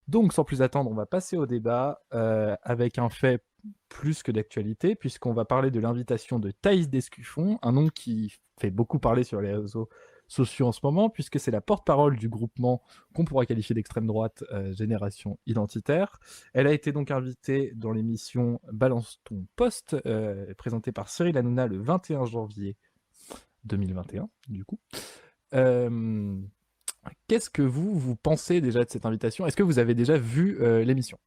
Donc, sans plus attendre, on va passer au débat avec un fait plus que d'actualité, puisqu'on va parler de l'invitation de Thaïs Descuffon, un nom qui fait beaucoup parler sur les réseaux sociaux en ce moment, puisque c'est la porte-parole du groupement qu'on pourra qualifier d'extrême droite Génération Identitaire. Elle a été donc invitée dans l'émission Balance ton poste, présentée par Cyril Hanouna le 21 janvier 2021, du coup. Euh, Qu'est-ce que vous pensez déjà de cette invitation? Est-ce que vous avez déjà vu l'émission?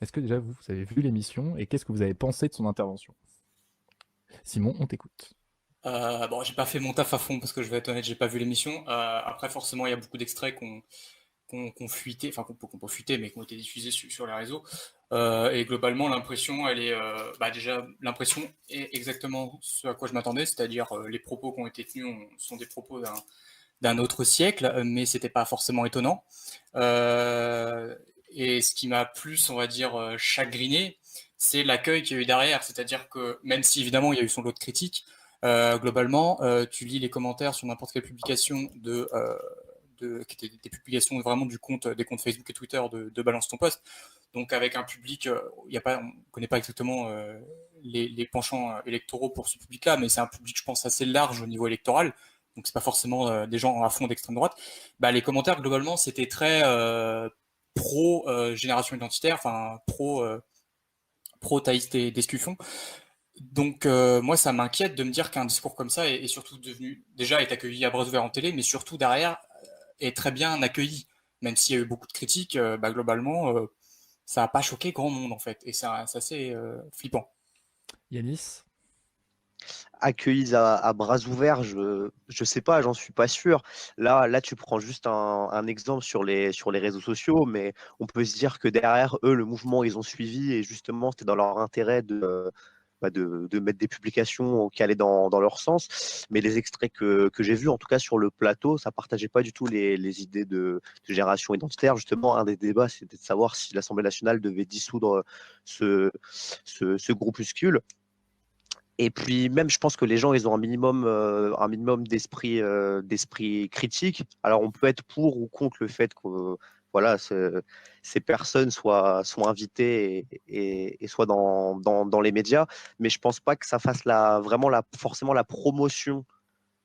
Est-ce que déjà vous avez vu l'émission et qu'est-ce que vous avez pensé de son intervention? Simon, on t'écoute. Bon, j'ai pas fait mon taf à fond parce que je vais être honnête, j'ai pas vu l'émission. Après, forcément, il y a beaucoup d'extraits qu'on fuité, enfin qu'on peut fuiter, mais qui ont été diffusés sur les réseaux. Et globalement, l'impression, elle est, déjà, l'impression est exactement ce à quoi je m'attendais, c'est-à-dire les propos qui ont été tenus sont des propos d'un autre siècle, mais c'était pas forcément étonnant. Euh, et ce qui m'a plus, on va dire, chagriné, c'est l'accueil qu'il y a eu derrière. C'est-à-dire que même si évidemment il y a eu son lot de critiques, globalement, tu lis les commentaires sur n'importe quelle publication qui étaient des publications vraiment des comptes Facebook et Twitter de Balance ton poste. Donc avec un public, il y a pas, on ne connaît pas exactement les penchants électoraux pour ce public-là, mais c'est un public, je pense, assez large au niveau électoral. Donc c'est pas forcément des gens à fond d'extrême droite. Bah, les commentaires globalement c'était très pro génération identitaire, enfin pro Thaïs Descuffon. Donc moi ça m'inquiète de me dire qu'un discours comme ça est surtout devenu déjà est accueilli à bras ouverts en télé, mais surtout derrière est très bien accueilli, même s'il y a eu beaucoup de critiques. Globalement ça n'a pas choqué grand monde en fait, et c'est assez flippant. Yanis? Accueillis à bras ouverts, je sais pas, j'en suis pas sûr. Là, tu prends juste un exemple sur les réseaux sociaux, mais on peut se dire que derrière eux, le mouvement, ils ont suivi et justement, c'était dans leur intérêt de mettre des publications qui allaient dans leur sens. Mais les extraits que j'ai vus, en tout cas sur le plateau, ça partageait pas du tout les idées de génération identitaire. Justement, un des débats, c'était de savoir si l'Assemblée nationale devait dissoudre ce, ce groupuscule. Et puis même, je pense que les gens, ils ont un minimum d'esprit critique. Alors, on peut être pour ou contre le fait que voilà, ces personnes soient invitées et soient dans les médias, mais je pense pas que ça fasse forcément la promotion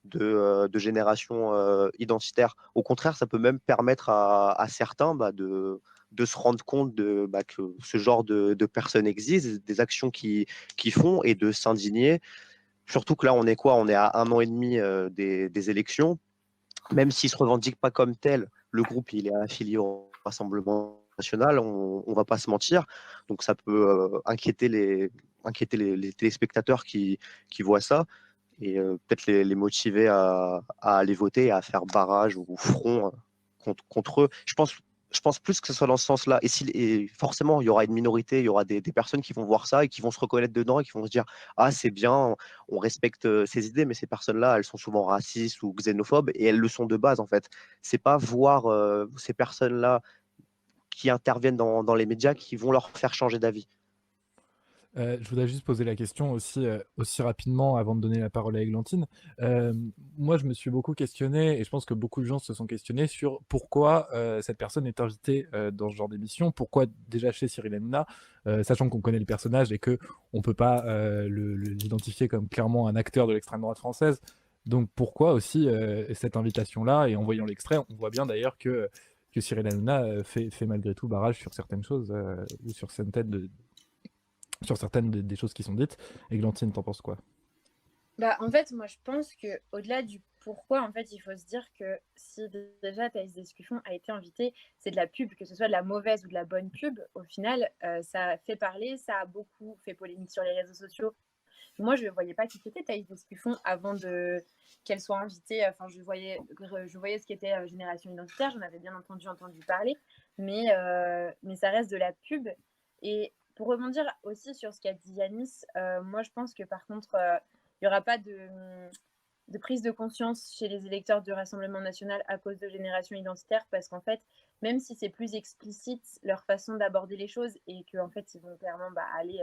de génération identitaire. Au contraire, ça peut même permettre à certains de se rendre compte que ce genre de personnes existent, des actions qui font et de s'indigner. Surtout que là, on est quoi? On est à un an et demi des élections. Même s'ils ne se revendiquent pas comme tel, le groupe il est affilié au Rassemblement national, on ne va pas se mentir. Donc ça peut inquiéter les téléspectateurs qui voient ça et peut-être les motiver à aller voter, à faire barrage ou front contre eux. Je pense plus que ce soit dans ce sens-là. Et forcément, il y aura une minorité, il y aura des personnes qui vont voir ça et qui vont se reconnaître dedans et qui vont se dire ah, c'est bien, on respecte ces idées, mais ces personnes-là, elles sont souvent racistes ou xénophobes et elles le sont de base en fait. C'est pas voir ces personnes-là qui interviennent dans les médias qui vont leur faire changer d'avis. Je voudrais juste poser la question aussi rapidement avant de donner la parole à Églantine. Euh, Moi, je me suis beaucoup questionné, et je pense que beaucoup de gens se sont questionnés sur pourquoi cette personne est invitée dans ce genre d'émission, pourquoi déjà chez Cyril Hanouna, sachant qu'on connaît le personnage et que on peut pas l'identifier comme clairement un acteur de l'extrême droite française. Donc pourquoi aussi cette invitation-là? Et en voyant l'extrait, on voit bien d'ailleurs que Cyril Hanouna fait malgré tout barrage sur certaines choses ou sur certaines des choses qui sont dites. Églantine, t'en penses quoi? Bah, en fait, moi, je pense que au-delà du pourquoi, en fait, il faut se dire que si déjà Thaïs Descuffon a été invitée, c'est de la pub, que ce soit de la mauvaise ou de la bonne pub. Au final, ça fait parler, ça a beaucoup fait polémique sur les réseaux sociaux. Moi, je ne voyais pas qui était Thaïs Descuffon avant qu'elle soit invitée. Enfin, je voyais ce qu'était Génération Identitaire, j'en avais bien entendu parler, mais ça reste de la pub. Et pour rebondir aussi sur ce qu'a dit Yanis, moi, je pense que par contre, il n'y aura pas de prise de conscience chez les électeurs du Rassemblement national à cause de Génération Identitaire, parce qu'en fait, même si c'est plus explicite leur façon d'aborder les choses et qu'en fait, ils vont clairement aller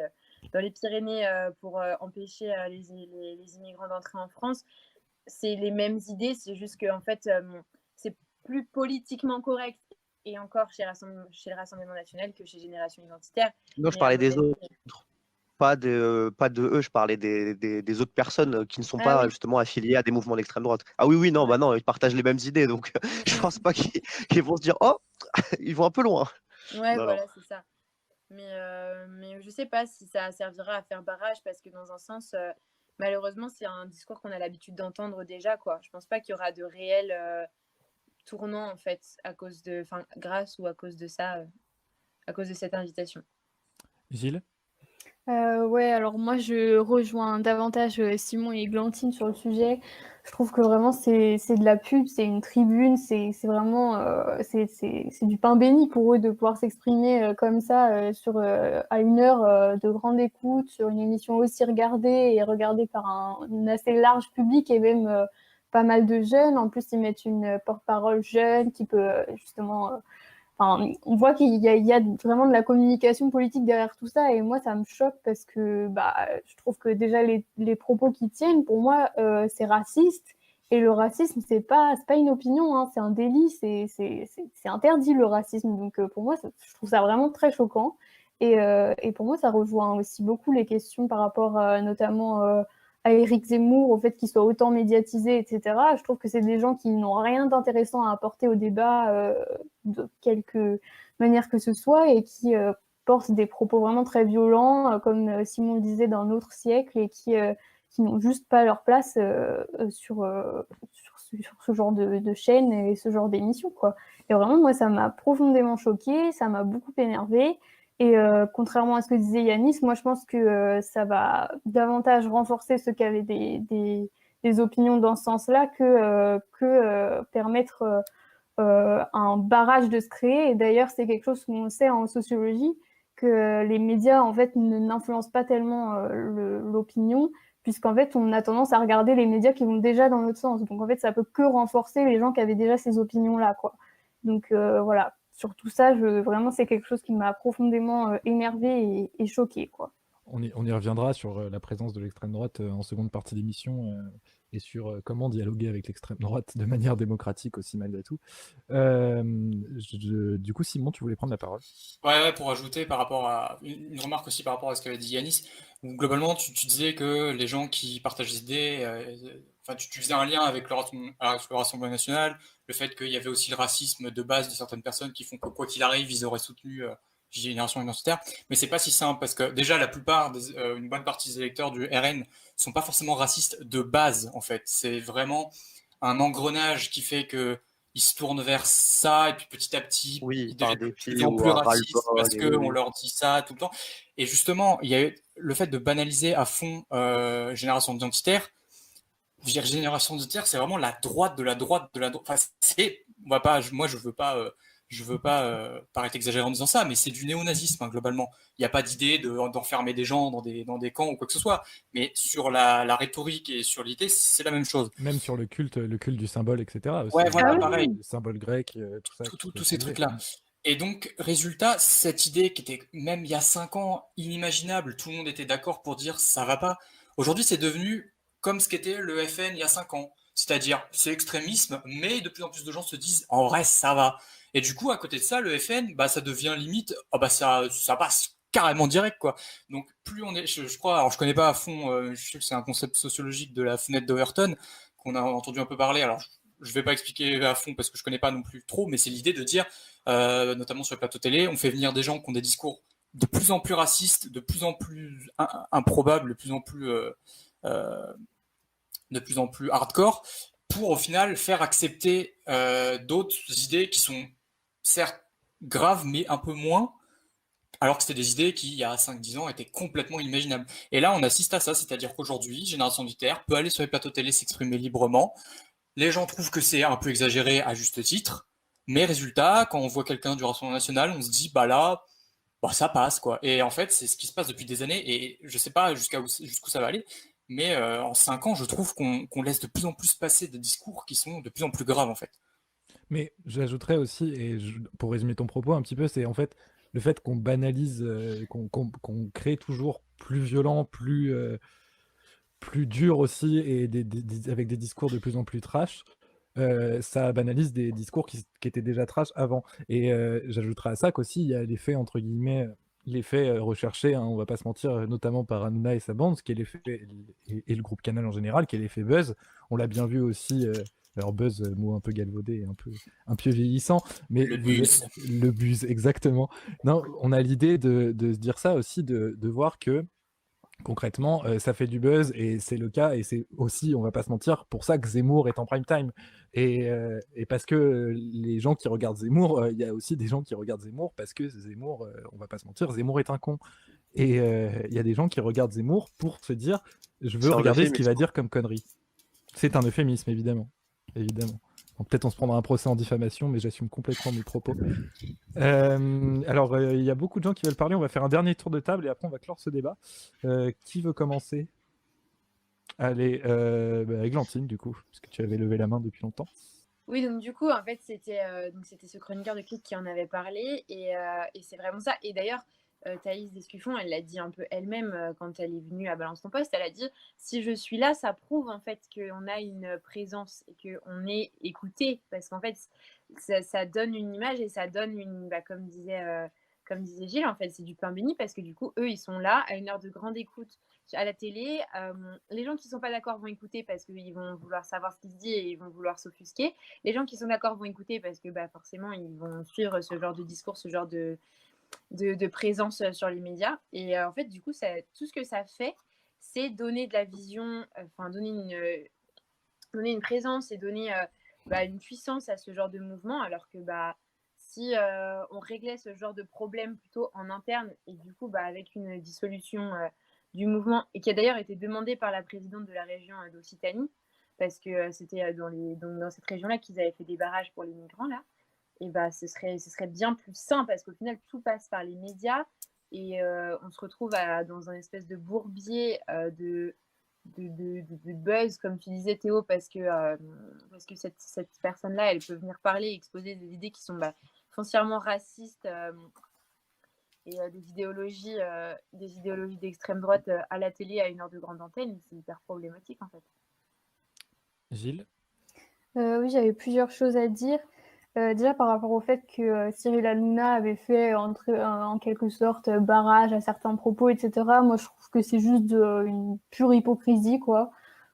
dans les Pyrénées pour empêcher les immigrants d'entrer en France, c'est les mêmes idées, c'est juste que en fait, c'est plus politiquement correct et encore chez le Rassemblement national que chez Génération Identitaire. Non, je Mais à parlais mon des avis, autres. Pas de eux, je parlais des autres personnes qui ne sont ah pas oui, justement affiliées à des mouvements d'extrême droite. Ah oui, oui, non, ouais. bah non, ils partagent les mêmes idées, donc je pense pas qu'ils vont se dire, oh, ils vont un peu loin. Ouais, Non, non. voilà, c'est ça. Mais je sais pas si ça servira à faire barrage parce que dans un sens, malheureusement, c'est un discours qu'on a l'habitude d'entendre déjà, quoi. Je pense pas qu'il y aura de réel tournant en fait grâce ou à cause de ça, à cause de cette invitation. Gilles? Ouais, alors moi je rejoins davantage Simon et Glantine sur le sujet. Je trouve que vraiment c'est de la pub, c'est une tribune, c'est vraiment c'est du pain béni pour eux de pouvoir s'exprimer comme ça à 1 heure de grande écoute sur une émission aussi regardée et regardée par un assez large public et même pas mal de jeunes. En plus, ils mettent une porte-parole jeune qui peut justement enfin, on voit qu'il y a vraiment de la communication politique derrière tout ça, et moi, ça me choque parce que je trouve que déjà les propos qu'ils tiennent, pour moi, c'est raciste. Et le racisme, c'est pas une opinion, hein, c'est un délit, c'est interdit le racisme. Donc pour moi, je trouve ça vraiment très choquant. Et pour moi, ça rejoint aussi beaucoup les questions par rapport notamment à Éric Zemmour, au fait qu'il soit autant médiatisé, etc. Je trouve que c'est des gens qui n'ont rien d'intéressant à apporter au débat de quelque manière que ce soit et qui portent des propos vraiment très violents, comme Simon le disait, d'un autre siècle et qui n'ont juste pas leur place sur ce genre de chaîne et ce genre d'émission, quoi. Et vraiment, moi, ça m'a profondément choquée, ça m'a beaucoup énervée. Et contrairement à ce que disait Yanis, moi je pense que ça va davantage renforcer ceux qui avaient des opinions dans ce sens-là que permettre un barrage de se créer. Et d'ailleurs, c'est quelque chose qu'on sait en sociologie, que les médias en fait n'influencent pas tellement l'opinion, puisqu'en fait on a tendance à regarder les médias qui vont déjà dans notre sens. Donc en fait, ça peut que renforcer les gens qui avaient déjà ces opinions-là, quoi. Donc voilà. Sur tout ça, vraiment, c'est quelque chose qui m'a profondément énervée et choquée, quoi. On y reviendra sur la présence de l'extrême droite en seconde partie d'émission et sur comment dialoguer avec l'extrême droite de manière démocratique aussi malgré tout. Du coup, Simon, tu voulais prendre la parole? Ouais, pour ajouter par rapport à une remarque aussi par rapport à ce qu'avait dit Yanis, où globalement tu disais que les gens qui partagent des idées, enfin tu faisais un lien avec le Rassemblement national, le fait qu'il y avait aussi le racisme de base de certaines personnes qui font que quoi qu'il arrive, ils auraient soutenu Génération Identitaire, mais c'est pas si simple parce que déjà la plupart, une bonne partie des électeurs du RN sont pas forcément racistes de base en fait, c'est vraiment un engrenage qui fait que ils se tournent vers ça, et puis petit à petit, Oui, ils par deviennent de dépit plus en ou plus un racistes ras-le-bol, parce et qu'on oui, leur dit ça tout le temps. Et justement, il y a eu le fait de banaliser à fond Génération Identitaire. Je veux dire, Génération Identitaire, c'est vraiment la droite de la droite de la droite. Enfin, on va pas, moi, je veux pas paraître exagéré en disant ça, mais c'est du néonazisme, hein, globalement. Il n'y a pas d'idée d'enfermer des gens dans des camps ou quoi que ce soit. Mais sur la rhétorique et sur l'idée, c'est la même chose. Même sur le culte du symbole, etc. aussi. Ouais, voilà, Ah oui, pareil. Le symbole grec, tout ça. Tous ces trucs-là. Et donc, résultat, cette idée qui était même il y a 5 ans inimaginable, tout le monde était d'accord pour dire ça va pas. Aujourd'hui, c'est devenu comme ce qu'était le FN il y a 5 ans. C'est-à-dire, c'est extrémisme, mais de plus en plus de gens se disent en vrai, ça va. Et du coup, à côté de ça, le FN, bah, ça devient limite, oh, bah, ça passe carrément direct, quoi. Donc, plus on est, je crois, alors je connais pas à fond, je sais que c'est un concept sociologique de la fenêtre d'Overton qu'on a entendu un peu parler. Alors, je vais pas expliquer à fond parce que je connais pas non plus trop, mais c'est l'idée de dire, notamment sur le plateau télé, on fait venir des gens qui ont des discours de plus en plus racistes, de plus en plus improbables, euh, de plus en plus hardcore, pour au final faire accepter d'autres idées qui sont certes graves, mais un peu moins, alors que c'était des idées qui, il y a 5-10 ans, étaient complètement inimaginables. Et là, on assiste à ça, c'est-à-dire qu'aujourd'hui, Génération Identitaire peut aller sur les plateaux télé s'exprimer librement. Les gens trouvent que c'est un peu exagéré à juste titre, mais résultat, quand on voit quelqu'un du Rassemblement national, on se dit, bah là, bah ça passe, quoi. Et en fait, c'est ce qui se passe depuis des années, et je sais pas jusqu'où ça va aller, mais en 5 ans, je trouve qu'on laisse de plus en plus passer des discours qui sont de plus en plus graves, en fait. Mais j'ajouterais aussi, pour résumer ton propos un petit peu, c'est en fait le fait qu'on banalise, qu'on crée toujours plus violent, plus dur aussi, et avec des discours de plus en plus trash. ça banalise des discours qui étaient déjà trash avant. Et j'ajouterais à ça qu'aussi, il y a l'effet, entre guillemets, l'effet recherché, hein, on va pas se mentir, notamment par Hanouna et sa bande, qui est l'effet, et le groupe Canal en général, qui est l'effet buzz. On l'a bien vu aussi, alors buzz, mot un peu galvaudé, un peu vieillissant, mais Le buzz. le buzz, exactement. Non, on a l'idée de se dire ça aussi, de voir que concrètement, ça fait du buzz et c'est le cas, et c'est aussi, on va pas se mentir, pour ça que Zemmour est en prime time. Et parce que les gens qui regardent Zemmour, il y a aussi des gens qui regardent Zemmour parce que Zemmour, on va pas se mentir, Zemmour est un con. Et il y a des gens qui regardent Zemmour pour se dire, je veux C'est un regarder ce qu'il va euphémisme. dire comme connerie. C'est un euphémisme, évidemment. Évidemment. Donc, peut-être on se prendra un procès en diffamation, mais j'assume complètement mes propos. Alors, il y a beaucoup de gens qui veulent parler. On va faire un dernier tour de table et après, on va clore ce débat. Qui veut commencer? Allez, Églantine, du coup, parce que tu avais levé la main depuis longtemps. Oui, donc du coup, en fait, c'était ce chroniqueur de Click qui en avait parlé, et c'est vraiment ça. Et d'ailleurs, Thaïs Descuffon, elle l'a dit un peu elle-même quand elle est venue à Balance ton poste. Elle a dit, si je suis là, ça prouve en fait qu'on a une présence et qu'on est écouté, parce qu'en fait, ça donne une image et ça donne comme disait Gilles, en fait, c'est du pain béni, parce que du coup, eux, ils sont là à une heure de grande écoute à la télé. Les gens qui ne sont pas d'accord vont écouter parce qu'ils vont vouloir savoir ce qui se dit et ils vont vouloir s'offusquer. Les gens qui sont d'accord vont écouter parce que forcément, ils vont suivre ce genre de discours, ce genre de présence sur les médias. Et en fait, du coup, tout ce que ça fait, c'est donner de la vision, donner une présence et donner une puissance à ce genre de mouvement, alors que si on réglait ce genre de problème plutôt en interne, et du coup avec une dissolution du mouvement, et qui a d'ailleurs été demandée par la présidente de la région d'Occitanie, parce que c'était dans cette région-là qu'ils avaient fait des barrages pour les migrants, là, et ce serait bien plus sain, parce qu'au final, tout passe par les médias, et on se retrouve dans un espèce de bourbier de buzz, comme tu disais Théo, parce que cette personne-là, elle peut venir parler, exposer des idées qui sont foncièrement racistes, et des idéologies d'extrême droite à la télé à une heure de grande antenne. C'est hyper problématique, en fait. Gilles? Oui, j'avais plusieurs choses à dire. Déjà par rapport au fait que Cyril Hanouna avait fait en quelque sorte barrage à certains propos, etc. Moi, je trouve que c'est juste une pure hypocrisie, quoi.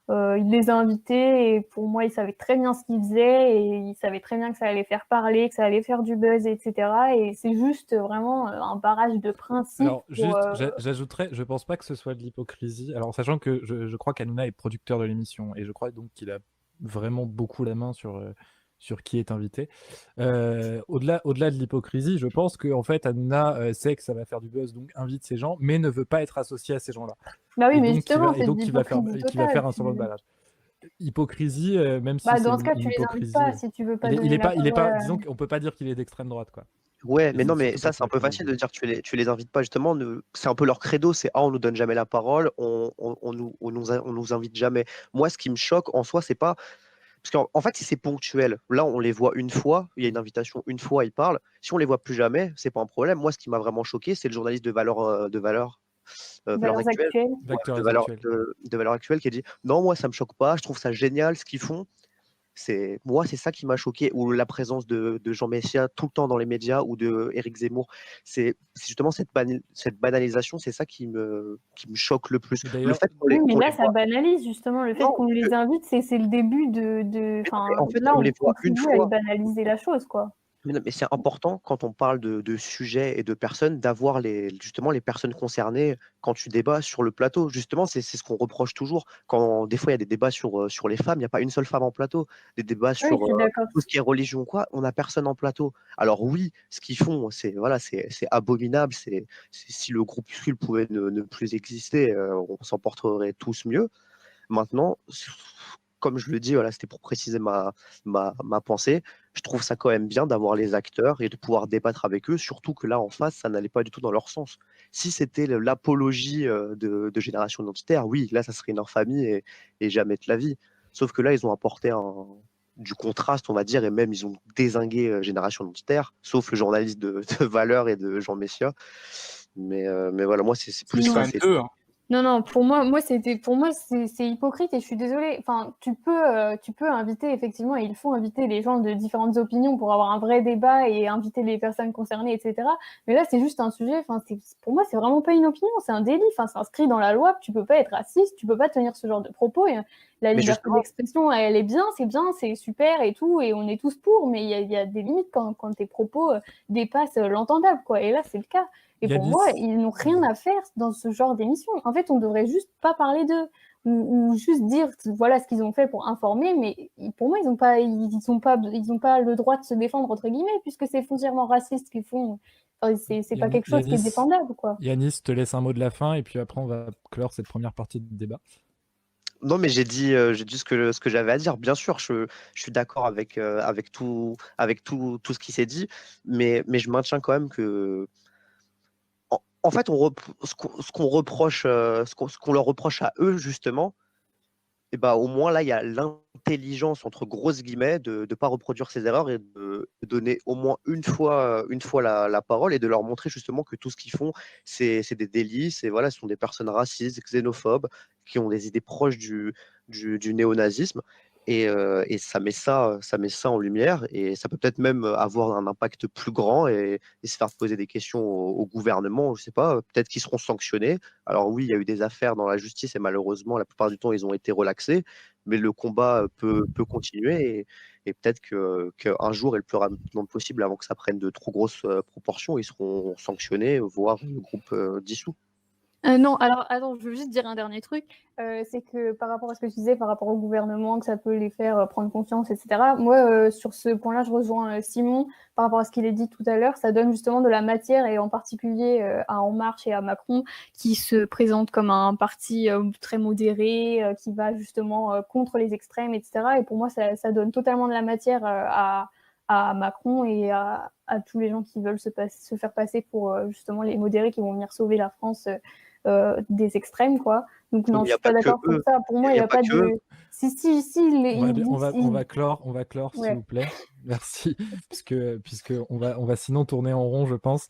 Il les a invités et pour moi, il savait très bien ce qu'il faisait et il savait très bien que ça allait faire parler, que ça allait faire du buzz, etc. Et c'est juste vraiment un barrage de principe. Alors, juste, j'ajouterais, je pense pas que ce soit de l'hypocrisie. Alors, sachant que je crois qu'Hanouna est producteur de l'émission et je crois donc qu'il a vraiment beaucoup la main sur qui est invité. Au-delà de l'hypocrisie, je pense qu'en fait, Hanouna sait que ça va faire du buzz, donc invite ces gens, mais ne veut pas être associé à ces gens-là. Bah oui, Et mais donc, justement, et donc qui va faire un semblant de barrage. Hypocrisie, même si c'est dans ce cas, tu les invites pas si tu veux pas donner la parole. Disons qu'on peut pas dire qu'il est d'extrême droite, quoi. Ouais, mais non, mais ça, c'est un peu facile de dire que tu les invites pas, justement. C'est un peu leur credo, c'est on nous donne jamais la parole, on nous invite jamais. Moi, ce qui me choque en soi, c'est pas. Parce qu'en fait, si c'est ponctuel, là, on les voit une fois, il y a une invitation une fois, ils parlent. Si on les voit plus jamais, c'est pas un problème. Moi, ce qui m'a vraiment choqué, c'est le journaliste de valeurs actuelles, de valeurs actuelles qui a dit non, moi, ça me choque pas, je trouve ça génial ce qu'ils font. C'est ça qui m'a choqué, ou la présence de Jean Messia tout le temps dans les médias, ou de Éric Zemmour. C'est justement cette banalisation, c'est ça qui me choque le plus. Le fait oui, mais là, ça banalise justement le fait qu'on les invite, c'est le début de... En fait, là, on les voit une fois. À banaliser la chose, quoi. Mais c'est important quand on parle de sujets et de personnes d'avoir justement les personnes concernées quand tu débats sur le plateau. Justement, c'est ce qu'on reproche toujours. Quand des fois il y a des débats sur les femmes, il n'y a pas une seule femme en plateau. Des débats sur tout ce qui est religion, quoi, on n'a personne en plateau. Alors oui, ce qu'ils font, c'est abominable. Si le groupuscule pouvait ne plus exister, on s'en porterait tous mieux. Maintenant, comme je le dis, voilà, c'était pour préciser ma pensée. Je trouve ça quand même bien d'avoir les acteurs et de pouvoir débattre avec eux, surtout que là, en face, ça n'allait pas du tout dans leur sens. Si c'était l'apologie de génération identitaire, oui, là, ça serait une infamie et jamais de la vie. Sauf que là, ils ont apporté du contraste, on va dire, et même ils ont dézingué génération identitaire, sauf le journaliste de Valeurs et de Jean Messia. Mais voilà, moi, c'est plus ça. Non, pour moi, c'est hypocrite et je suis désolée. Enfin, tu peux inviter, effectivement, et il faut inviter les gens de différentes opinions pour avoir un vrai débat et inviter les personnes concernées, etc. Mais là, c'est juste un sujet, enfin, pour moi, c'est vraiment pas une opinion, c'est un délit. Enfin, c'est inscrit dans la loi que tu peux pas être raciste, tu peux pas tenir ce genre de propos. Et la Mais liberté justement, d'expression, elle est bien, c'est super et tout, et on est tous pour, mais il y a des limites quand tes propos dépassent l'entendable, quoi. Et là, c'est le cas. Et pour moi, Yanis, ils n'ont rien à faire dans ce genre d'émission. En fait, on devrait juste pas parler d'eux ou juste dire voilà ce qu'ils ont fait pour informer. Mais pour moi, ils ont pas le droit de se défendre entre guillemets puisque c'est foncièrement raciste ce qu'ils font. Enfin, c'est pas quelque chose qui est Yanis, défendable, quoi. Yanis, te laisse un mot de la fin et puis après on va clore cette première partie du débat. non, mais j'ai dit ce que j'avais à dire. Bien sûr, je suis d'accord avec tout ce qui s'est dit, mais je maintiens quand même que, en fait, ce qu'on reproche, ce qu'on leur reproche à eux, justement, et bah, au moins là, il y a l'intelligence, entre grosses guillemets, de ne pas reproduire ces erreurs et de donner au moins une fois la parole et de leur montrer justement que tout ce qu'ils font, c'est des délits, voilà, ce sont des personnes racistes, xénophobes, qui ont des idées proches du néonazisme. Et ça met ça en lumière et ça peut peut-être même avoir un impact plus grand et se faire poser des questions au gouvernement, je sais pas, peut-être qu'ils seront sanctionnés. Alors oui, il y a eu des affaires dans la justice et malheureusement, la plupart du temps, ils ont été relaxés, mais le combat peut continuer et peut-être qu'un jour, et le plus rapidement possible, avant que ça prenne de trop grosses proportions, ils seront sanctionnés, voire le groupe dissous. Non, alors attends, je veux juste dire un dernier truc. C'est que par rapport à ce que tu disais, par rapport au gouvernement, que ça peut les faire prendre conscience, etc. Moi, sur ce point-là, je rejoins Simon par rapport à ce qu'il a dit tout à l'heure. Ça donne justement de la matière, et en particulier à En Marche et à Macron, qui se présente comme un parti très modéré, qui va justement contre les extrêmes, etc. Et pour moi, ça donne totalement de la matière à Macron et à tous les gens qui veulent se faire passer pour justement les modérés qui vont venir sauver la France des extrêmes, quoi. Donc Oui, non, mais il je n'y a suis pas pas que d'accord pour eux. ça. Pour moi, Il il n'y n'y a a pas pas que eux. de... Si, On va clore, s'il Ouais. vous plaît. Merci, puisque on va sinon tourner en rond, je pense.